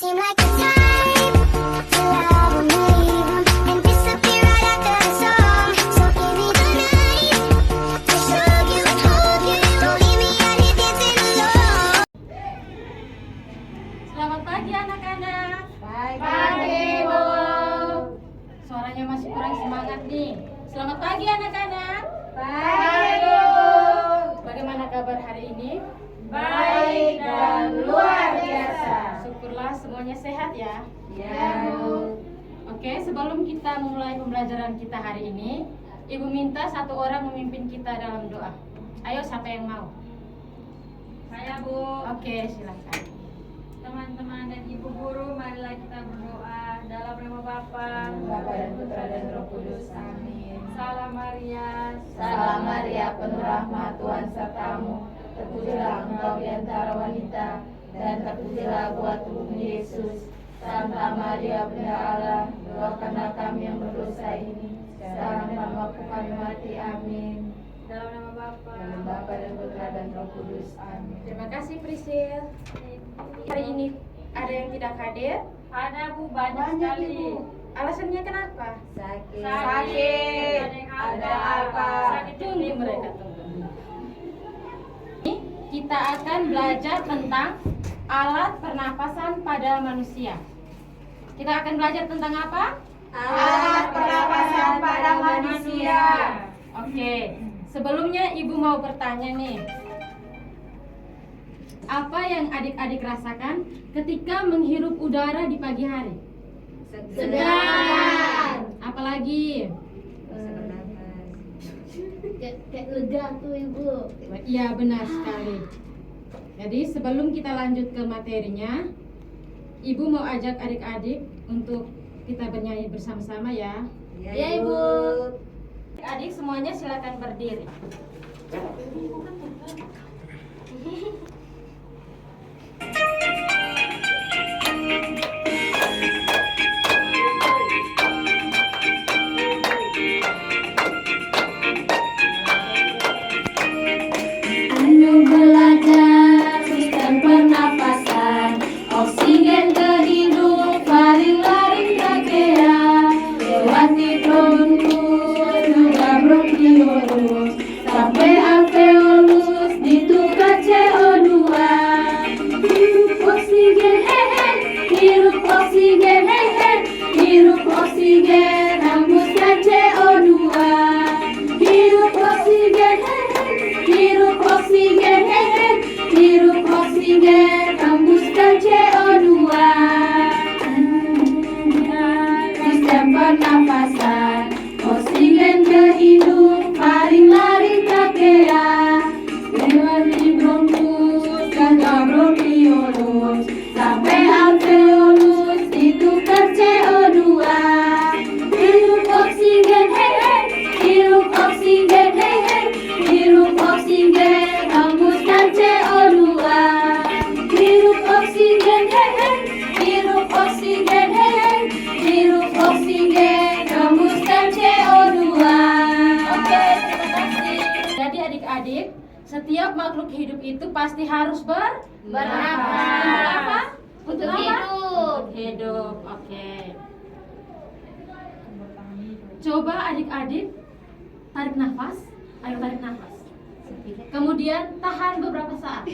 seem like the type to love 'em, leave 'em, and disappear right after the song. So give me the night to show you and hold you. Don't leave me out here dancing alone. Selamat pagi anak-anak. Pagi, Bu. Suaranya masih kurang semangat nih. Selamat pagi anak-anak. Pagi, Bu. Bagaimana kabar hari ini? Baik dan luar biasa. Syukurlah semuanya sehat ya. Ya, Bu. Oke, sebelum kita memulai pembelajaran kita hari ini, Ibu minta satu orang memimpin kita dalam doa. Ayo, siapa yang mau? Saya, Bu. Oke, silakan. Teman-teman dan Ibu guru, marilah kita berdoa dalam nama Bapa, Bapa dan Putra dan Roh Kudus. Amin. Salam Maria. Salam Maria, penuh rahmat, Tuhan sertamu. Terpujilah engkau di antara wanita, dan terpujilah buah tubuhmu Yesus. Santa Maria, Bunda Allah, doakanlah kami yang berdosa ini, sekarang dan waktu kami mati. Amin. Dalam nama Bapa. Dalam Bapa dan Putra dan Roh Kudus. Amin. Terima kasih Prisil. Hari ini ada yang tidak hadir? Ada, Bu, banyak sekali. Ibu. Alasannya kenapa? Sakit. Sakit. Ada apa? Sakit Tunggu mereka tunggu. Kita akan belajar tentang alat pernapasan pada manusia. Kita akan belajar tentang apa? Alat pernapasan pada manusia. Oke. Sebelumnya Ibu mau bertanya nih. Apa yang adik-adik rasakan ketika menghirup udara di pagi hari? Segar. Apalagi? Kayak lega tuh, Ibu. Iya, benar sekali. Jadi sebelum kita lanjut ke materinya, Ibu mau ajak adik-adik untuk kita bernyanyi bersama-sama ya. Ya, Ibu. Adik semuanya silakan berdiri. Ayo belajar sistem pernapasan, oksigen ke hidung, laring-laring trachea, lewati bronkus, juga bronkiolus, sampai alveolus, ditukar CO2. Hirup oksigen, hirup oksigen, hirup oksigen, hembuskan CO2. Hirup oksigen, hirup oksigen, hirup oksigen, hembuskan CO2. Sistem pernapasan, oksigen ke hidung, laring-laring trachea, lewati bronkus, jaga bronkiolus, sampai alveolus, ditukar CO2. Hirup oksigen, hirup oksigen, hirup oksigen, hembuskan CO2. Hirup oksigen, hirup oksigen, hirup oksigen, hembuskan CO2. Oke, terima kasih. Jadi adik-adik, setiap makhluk hidup itu pasti harus bernafas. Untuk apa? Untuk apa? hidup. Untuk hidup. Oke. Coba adik-adik tarik nafas. Ayo tarik nafas. Kemudian tahan beberapa saat.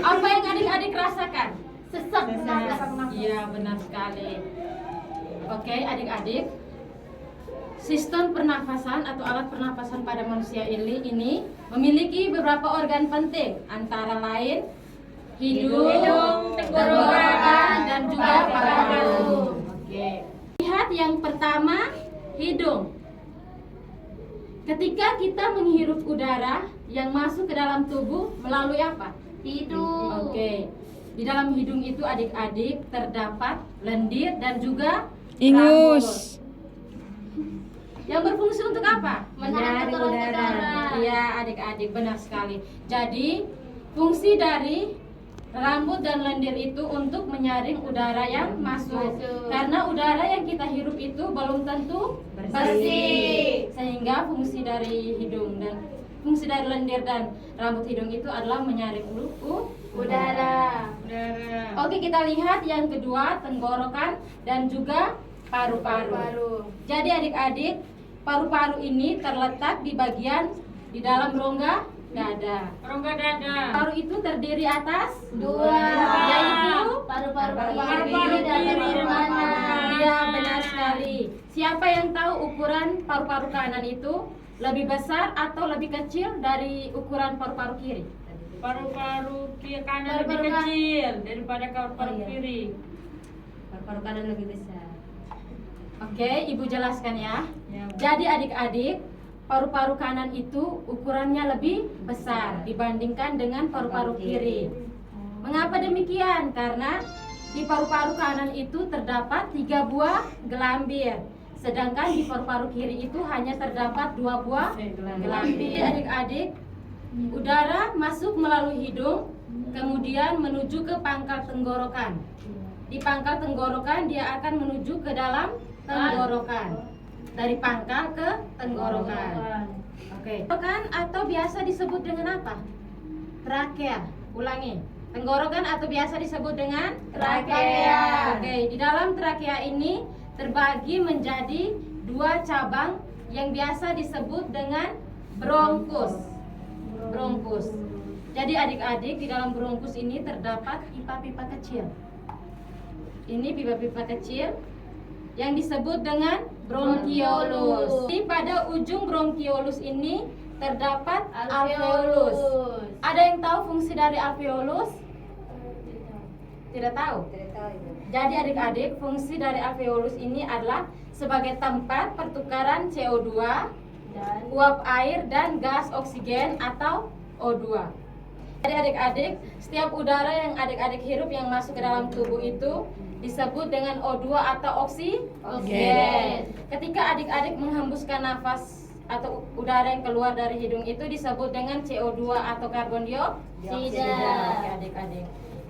Apa yang adik-adik rasakan? Sesak nafas. Iya, benar sekali. Oke, adik-adik. Sistem pernafasan atau alat pernafasan pada manusia ini memiliki beberapa organ penting, antara lain hidung, tenggorokan, dan juga paru. Oke. Lihat yang pertama, hidung. Ketika kita menghirup udara yang masuk ke dalam tubuh melalui apa? Hidung. Oke. Di dalam hidung itu adik-adik terdapat lendir dan juga Ingus. rambut. Yang berfungsi untuk apa? Menarik udara. Iya, adik-adik, benar sekali. Jadi, fungsi dari rambut dan lendir itu untuk menyaring udara yang masuk. Karena udara yang kita hirup itu belum tentu bersih. Sehingga fungsi dari hidung dan fungsi dari lendir dan rambut hidung itu adalah menyaring udara. Oke, kita lihat yang kedua, tenggorokan dan juga paru-paru. Jadi adik-adik, paru-paru ini terletak di bagian di dalam rongga dada. Paru itu terdiri atas Dua. yaitu Paru-paru Paru-paru kiri dan kiri paru-paru dan kanan. Iya, benar sekali. Siapa yang tahu ukuran paru-paru kanan itu lebih besar atau lebih kecil dari ukuran paru-paru kiri? Paru-paru kiri kanan Paru-paru lebih kecil daripada paru-paru Oh, iya. kiri. Paru-paru kanan lebih besar. Oke, Ibu jelaskan ya. Ya, Bu. Jadi adik-adik, paru-paru kanan itu ukurannya lebih besar dibandingkan dengan paru-paru kiri. Mengapa demikian? Karena di paru-paru kanan itu terdapat 3 buah gelambir, sedangkan di paru-paru kiri itu hanya terdapat 2 buah gelambir. Adik-adik, udara masuk melalui hidung, kemudian menuju ke pangkal tenggorokan. Di pangkal tenggorokan dia akan menuju ke dalam tenggorokan. Dari pangkal ke tenggorokan. Oke. Tenggorokan atau biasa disebut dengan apa? Trakea. Ulangi. Tenggorokan atau biasa disebut dengan Trakea. Oke, di dalam trakea ini terbagi menjadi 2 cabang yang biasa disebut dengan bronkus. Bronkus. Jadi adik-adik, di dalam bronkus ini terdapat pipa-pipa kecil. Ini pipa-pipa kecil yang disebut dengan bronkiolus. Di pada ujung bronkiolus ini terdapat alveolus. Ada yang tahu fungsi dari alveolus? Tidak tahu. Jadi adik-adik, fungsi dari alveolus ini adalah sebagai tempat pertukaran CO2, uap air dan gas oksigen atau O2. Jadi adik-adik, setiap udara yang adik-adik hirup yang masuk ke dalam tubuh itu disebut dengan O2 atau oksigen. Ketika adik-adik menghembuskan nafas atau udara yang keluar dari hidung itu disebut dengan CO2 atau karbon dioksida. Oke, adik-adik.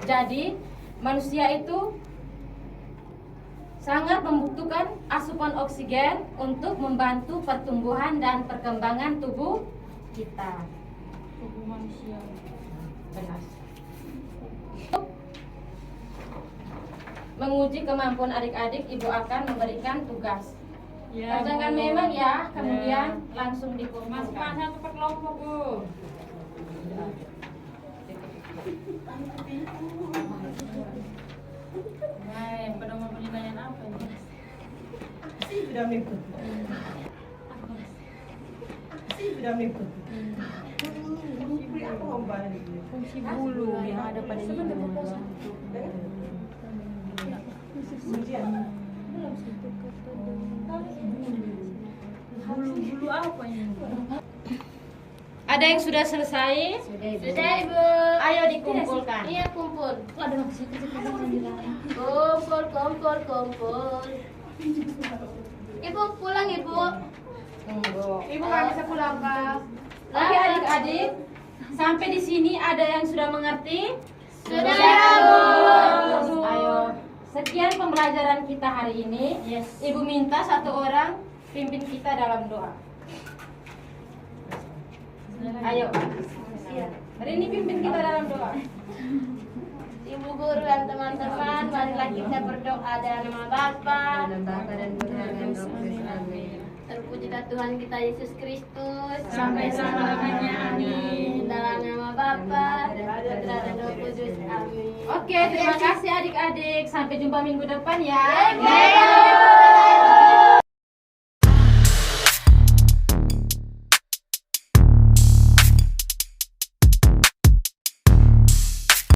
Jadi manusia itu sangat membutuhkan asupan oksigen untuk membantu pertumbuhan dan perkembangan tubuh kita. Tubuh manusia. Benar. Menguji kemampuan adik-adik, Ibu akan memberikan tugas. Ya, Kerjakan Bu. memang ya, kemudian langsung Masukkan dikumpulkan. satu per kelompok, Bu. Nah, pada mau penilaian apa ini? Fungsi bulu yang ada pada hidung. Bulu apa ini? Ada yang sudah selesai? Sudah, Ibu. Ayo dikumpulkan. Iya, kumpul. Kumpul. Ibu pulang, Ibu. Ibu nggak bisa pulang, Pak. Oke adik-adik, sampai di sini ada yang sudah mengerti? Sudah, Bu. Ayo, sekian pembelajaran kita hari ini. Ibu minta satu orang pimpin kita dalam doa. Ayo, hari ini pimpin kita dalam doa. Ibu guru dan teman-teman, marilah kita berdoa dalam nama Bapa dan Bapa dan Putra dan Roh Kudus. Amin. terpujilah Tuhan kita Yesus Kristus Sampai selama-lamanya. Amin. dalam nama Bapa dan Putra dan Roh Kudus. Amin. Oke, terima kasih adik-adik. Sampai jumpa minggu depan ya. Amin.